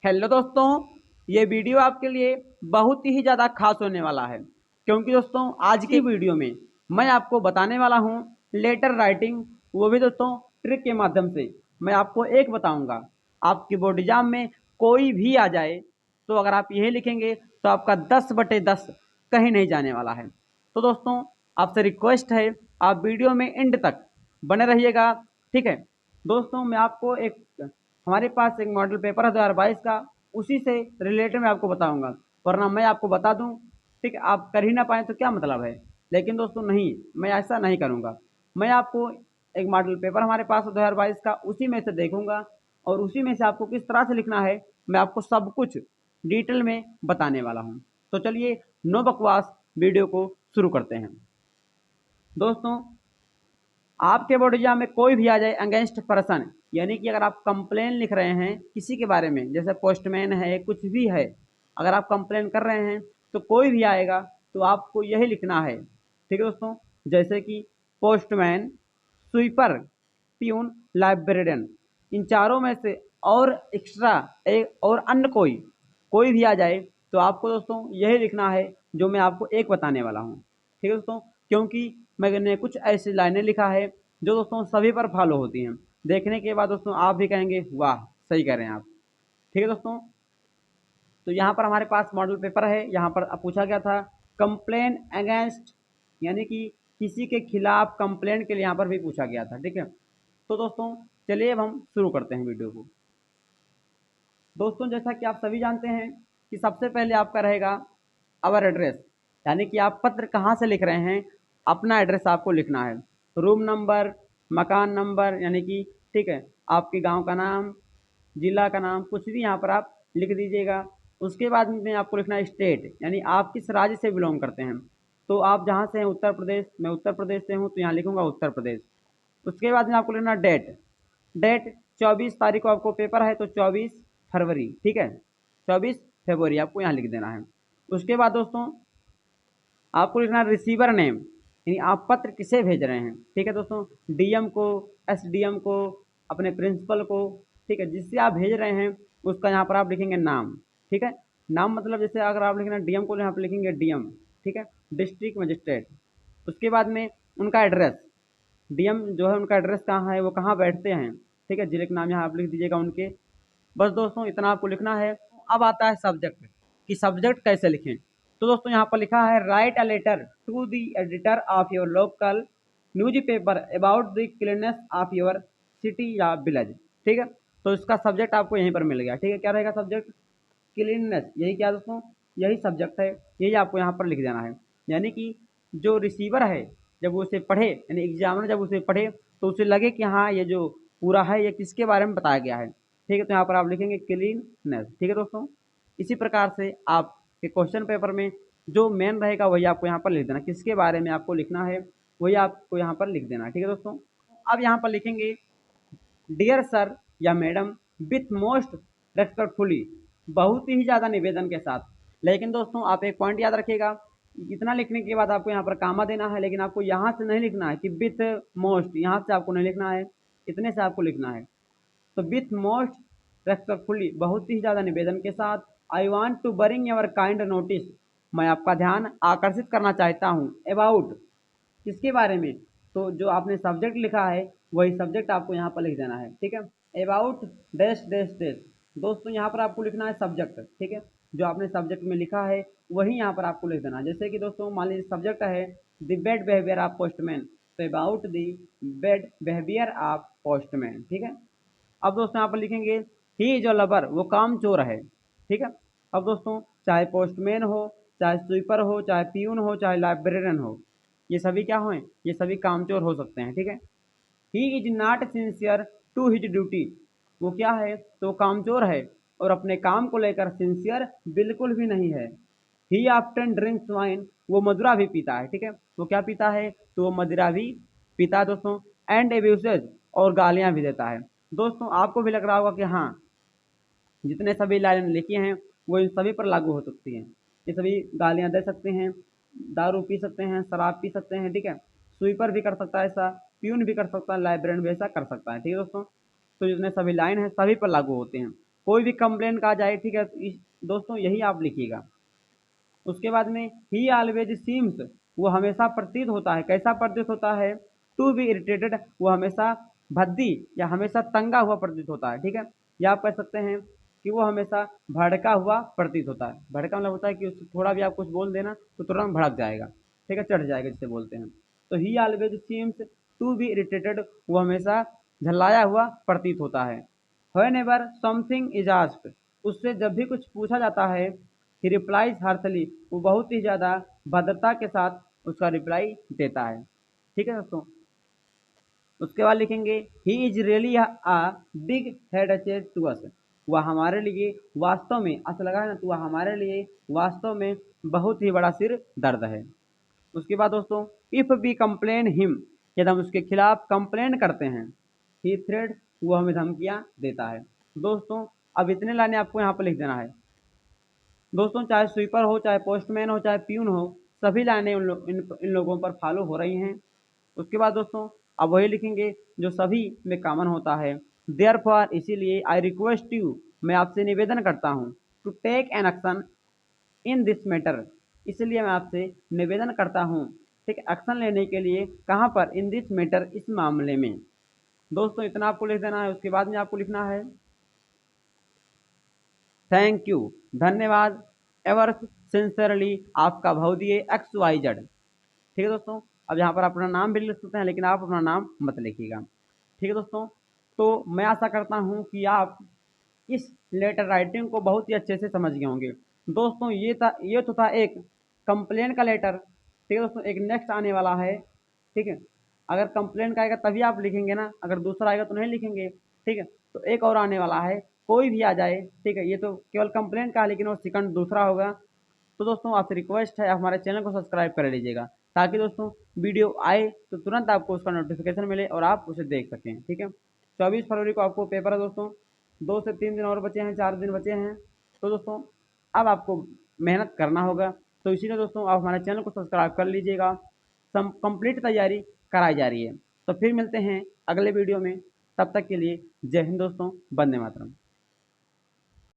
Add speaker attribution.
Speaker 1: Hello दोस्तों, ये video आपके लिए बहुत ही ज़्यादा खास होने वाला है क्योंकि दोस्तों आज की वीडियो में मैं आपको बताने वाला हूँ लेटर राइटिंग, वो भी दोस्तों ट्रिक के माध्यम से। मैं आपको एक बताऊंगा, आपकी बोर्ड एग्जाम में कोई भी आ जाए तो अगर आप यही लिखेंगे तो आपका 10/10 कहीं नहीं जाने वाला है। तो दोस्तों आपसे रिक्वेस्ट है, आप वीडियो में एंड तक बने रहिएगा, ठीक है। दोस्तों मैं आपको एक हमारे पास एक मॉडल पेपर है 2022 का, उसी से रिलेटेड मैं आपको बताऊंगा। वरना मैं आपको बता दूं, ठीक है, आप कर ही ना पाए तो क्या मतलब है। लेकिन दोस्तों नहीं, मैं ऐसा नहीं करूंगा। मैं आपको एक मॉडल पेपर हमारे पास है 2022 का, उसी में से देखूंगा और उसी में से आपको किस तरह से लिखना है मैं आपको सब कुछ डिटेल में बताने वाला हूँ। तो चलिए नो बकवास, वीडियो को शुरू करते हैं। दोस्तों आपके बोर्ड एग्जाम में कोई भी आ जाए अगेंस्ट पर्सन, यानी कि अगर आप कंप्लेन लिख रहे हैं किसी के बारे में, जैसे पोस्टमैन है, कुछ भी है, अगर आप कंप्लेन कर रहे हैं तो कोई भी आएगा तो आपको यही लिखना है, ठीक है दोस्तों। जैसे कि पोस्टमैन, स्वीपर, प्यून, लाइब्रेरियन, इन चारों में से और एक्स्ट्रा एक और अन्य कोई भी आ जाए तो आपको दोस्तों यही लिखना है जो मैं आपको एक बताने वाला हूँ, ठीक है दोस्तों। क्योंकि मैंने कुछ ऐसी लाइनें लिखा है जो दोस्तों सभी पर फॉलो होती हैं। देखने के बाद दोस्तों आप भी कहेंगे वाह, सही कह रहे हैं आप, ठीक है दोस्तों। तो यहाँ पर हमारे पास मॉडल पेपर है, यहाँ पर पूछा गया था कंप्लेन अगेंस्ट, यानी कि किसी के खिलाफ कंप्लेन के लिए यहाँ पर भी पूछा गया था, ठीक है। तो दोस्तों चलिए अब हम शुरू करते हैं वीडियो को। दोस्तों जैसा कि आप सभी जानते हैं कि सबसे पहले आपका रहेगा आवर एड्रेस, यानी कि आप पत्र कहाँ से लिख रहे हैं, अपना एड्रेस आपको लिखना है। रूम नंबर, मकान नंबर, यानी कि ठीक है, आपके गांव का नाम, जिला का नाम, कुछ भी यहाँ पर आप लिख दीजिएगा। उसके बाद में आपको लिखना है स्टेट, यानी आप किस राज्य से बिलोंग करते हैं। तो आप जहाँ से हैं उत्तर प्रदेश, मैं उत्तर प्रदेश से हूँ तो यहाँ लिखूंगा उत्तर प्रदेश। उसके बाद में आपको लिखना डेट, डेट 24 तारीख को आपको पेपर है तो 24 फरवरी, ठीक है, 24 फरवरी आपको यहाँ लिख देना है। उसके बाद दोस्तों आपको लिखना है रिसीवर नेम, यानी आप पत्र किसे भेज रहे हैं, ठीक है दोस्तों। डीएम को, एसडीएम को, अपने प्रिंसिपल को, ठीक है, जिससे आप भेज रहे हैं उसका यहाँ पर आप लिखेंगे नाम, ठीक है। नाम मतलब जैसे अगर आप लिखना डीएम को यहाँ पर लिखेंगे डीएम, ठीक है, डिस्ट्रिक्ट मजिस्ट्रेट। उसके बाद में उनका एड्रेस, डीएम जो है उनका एड्रेस कहाँ है, वो कहाँ बैठते हैं, ठीक है, जिले के नाम यहाँ आप लिख दीजिएगा उनके। बस दोस्तों इतना आपको लिखना है। अब आता है सब्जेक्ट, कि सब्जेक्ट कैसे लिखें। तो दोस्तों यहाँ पर लिखा है write a letter to the editor of your local newspaper about the cleanness of your city या विलेज, ठीक है। तो इसका सब्जेक्ट आपको यहीं पर मिल गया, ठीक है। क्या रहेगा सब्जेक्ट, क्लीननेस, यही क्या दोस्तों, यही सब्जेक्ट है, यही आपको यहाँ पर लिख देना है। यानी कि जो रिसीवर है जब वो उसे पढ़े, यानी एग्जामिनर जब उसे पढ़े तो उसे लगे कि हाँ ये जो पूरा है ये किसके बारे में बताया गया है, ठीक है। तो यहाँ पर आप लिखेंगे क्लीननेस, ठीक है दोस्तों। इसी प्रकार से आपके क्वेश्चन पेपर में जो मेन रहेगा वही आपको यहाँ पर लिख देना, किसके बारे में आपको लिखना है वही आपको यहाँ पर लिख देना, ठीक है दोस्तों। अब यहाँ पर लिखेंगे डियर सर या मैडम विथ मोस्ट रेस्पेक्टफुली, बहुत ही ज़्यादा निवेदन के साथ। लेकिन दोस्तों आप एक पॉइंट याद रखिएगा, इतना लिखने के बाद आपको यहाँ पर कामा देना है, लेकिन आपको यहाँ से नहीं लिखना है कि विथ मोस्ट, यहाँ से आपको नहीं लिखना है, इतने से आपको लिखना है। तो विथ मोस्ट रेस्पेक्टफुली, बहुत ही ज़्यादा निवेदन के साथ, I want to bring your kind notice, मैं आपका ध्यान आकर्षित करना चाहता हूँ, अबाउट, किसके बारे में, तो जो आपने सब्जेक्ट लिखा है वही सब्जेक्ट आपको यहाँ पर लिख देना है, ठीक है। अबाउट डैश डैश डैश, दोस्तों यहाँ पर आपको लिखना है सब्जेक्ट, ठीक है। जो आपने सब्जेक्ट में लिखा है वही यहाँ पर आपको लिख देना है। जैसे कि दोस्तों मान लीजिए सब्जेक्ट है the bad behaviour of postman, तो about the bad behaviour of postman, ठीक है। अब दोस्तों यहाँ पर लिखेंगे ही जो लबर, वो काम चोर है, ठीक है। अब दोस्तों चाहे पोस्टमैन हो, चाहे स्वीपर हो, चाहे प्यून हो, चाहे लाइब्रेरियन हो, ये सभी क्या हो, ये सभी कामचोर हो सकते हैं, ठीक है। He is not sincere to his duty, वो क्या है, तो कामचोर है और अपने काम को लेकर सिंसियर बिल्कुल भी नहीं है। ही ऑफ्टन ड्रिंक्स वाइन, वो मदिरा भी पीता है, ठीक है। वो क्या पीता है, तो वो मदिरा भी पीता है दोस्तों। एंड एब्यूसेज, और गालियां भी देता है। दोस्तों आपको भी लग रहा होगा कि हाँ जितने सभी लाइन लिखी हैं वो इन सभी पर लागू हो सकती हैं। ये सभी गालियां दे सकते हैं, दारू पी सकते हैं, शराब पी सकते हैं, ठीक है। स्वीपर भी कर सकता है ऐसा, प्यून भी कर सकता है, लाइब्रेरियन भी ऐसा कर सकता है, ठीक है दोस्तों। तो जितने सभी लाइन है सभी पर लागू होते हैं। कोई भी कंप्लेंट का जाए, ठीक है, तो दोस्तों यही आप लिखिएगा। उसके बाद में ही ऑलवेज सीम्स, वो हमेशा प्रतीत होता है, कैसा प्रतीत होता है, टू बी इरिटेटेड, वो हमेशा भद्दी या हमेशा तंगा हुआ प्रतीत होता है, ठीक है। या आप कह सकते हैं कि वो हमेशा भड़का हुआ प्रतीत होता है। भड़का मतलब होता है कि उससे थोड़ा भी आप कुछ बोल देना तो तुरंत भड़क जाएगा, ठीक है, चढ़ जाएगा जिसे बोलते हैं। तो he always seems to be irritated, वो हमेशा झल्लाया हुआ प्रतीत होता है। व्हेनेवर समथिंग इज आस्क्ड, उससे जब भी कुछ पूछा जाता है, ही रिप्लाइज हार्शली, वो बहुत ही ज़्यादा भद्रता के साथ उसका रिप्लाई देता है, ठीक है दोस्तों। उसके बाद लिखेंगे he is really a big head aches to us, वह हमारे लिए वास्तव में, ऐसा लगा है ना, तो वह हमारे लिए वास्तव में बहुत ही बड़ा सिर दर्द है। उसके बाद दोस्तों इफ़ वी कंप्लेन हिम, यदि हम उसके खिलाफ कंप्लेन करते हैं, ही थ्रेड, वो हमें धमकियाँ देता है। दोस्तों अब इतने लाइनें आपको यहाँ पर लिख देना है दोस्तों, चाहे स्वीपर हो, चाहे पोस्टमैन हो, चाहे प्यून हो, सभी लाइनें इन लोगों पर फॉलो हो रही हैं। उसके बाद दोस्तों अब वही लिखेंगे जो सभी में कॉमन होता है। देयरफॉर, इसीलिए, आई रिक्वेस्ट यू, मैं आपसे निवेदन करता हूँ, to take an action in this matter, इसलिए मैं आपसे निवेदन करता हूँ, ठीक, एक्शन लेने के लिए, कहाँ पर, इन दिस मैटर, इस मामले में। दोस्तों इतना आपको लिख देना है। उसके बाद में आपको लिखना है थैंक यू, धन्यवाद, एवर सिंसियरली, आपका भवदीय एक्स वाई जेड, ठीक है दोस्तों। अब यहाँ पर अपना नाम भी लिख सकते हैं, लेकिन आप अपना नाम मत लिखिएगा, ठीक है दोस्तों। तो मैं आशा करता हूँ कि आप इस लेटर राइटिंग को बहुत ही अच्छे से समझ गए होंगे। दोस्तों ये तो था एक कंप्लेन का लेटर, ठीक है दोस्तों। एक नेक्स्ट आने वाला है, ठीक है। अगर कंप्लेन का आएगा तभी आप लिखेंगे ना, अगर दूसरा आएगा तो नहीं लिखेंगे, ठीक है। तो एक और आने वाला है, कोई भी आ जाए, ठीक है। ये तो केवल कंप्लेन का है, लेकिन वो सेकंड दूसरा होगा। तो दोस्तों आपसे रिक्वेस्ट है, आप हमारे चैनल को सब्सक्राइब कर लीजिएगा, ताकि दोस्तों वीडियो आए तो तुरंत आपको उसका नोटिफिकेशन मिले और आप उसे देख सकें, ठीक है। 24 फरवरी को आपको पेपर है दोस्तों, 2 से 3 दिन और बचे हैं, 4 दिन बचे हैं। तो दोस्तों अब आपको मेहनत करना होगा, तो इसीलिए दोस्तों आप हमारे चैनल को सब्सक्राइब कर लीजिएगा। सम कंप्लीट तैयारी कराई जा रही है। तो फिर मिलते हैं अगले वीडियो में, तब तक के लिए जय हिंद दोस्तों, वंदे मातरम।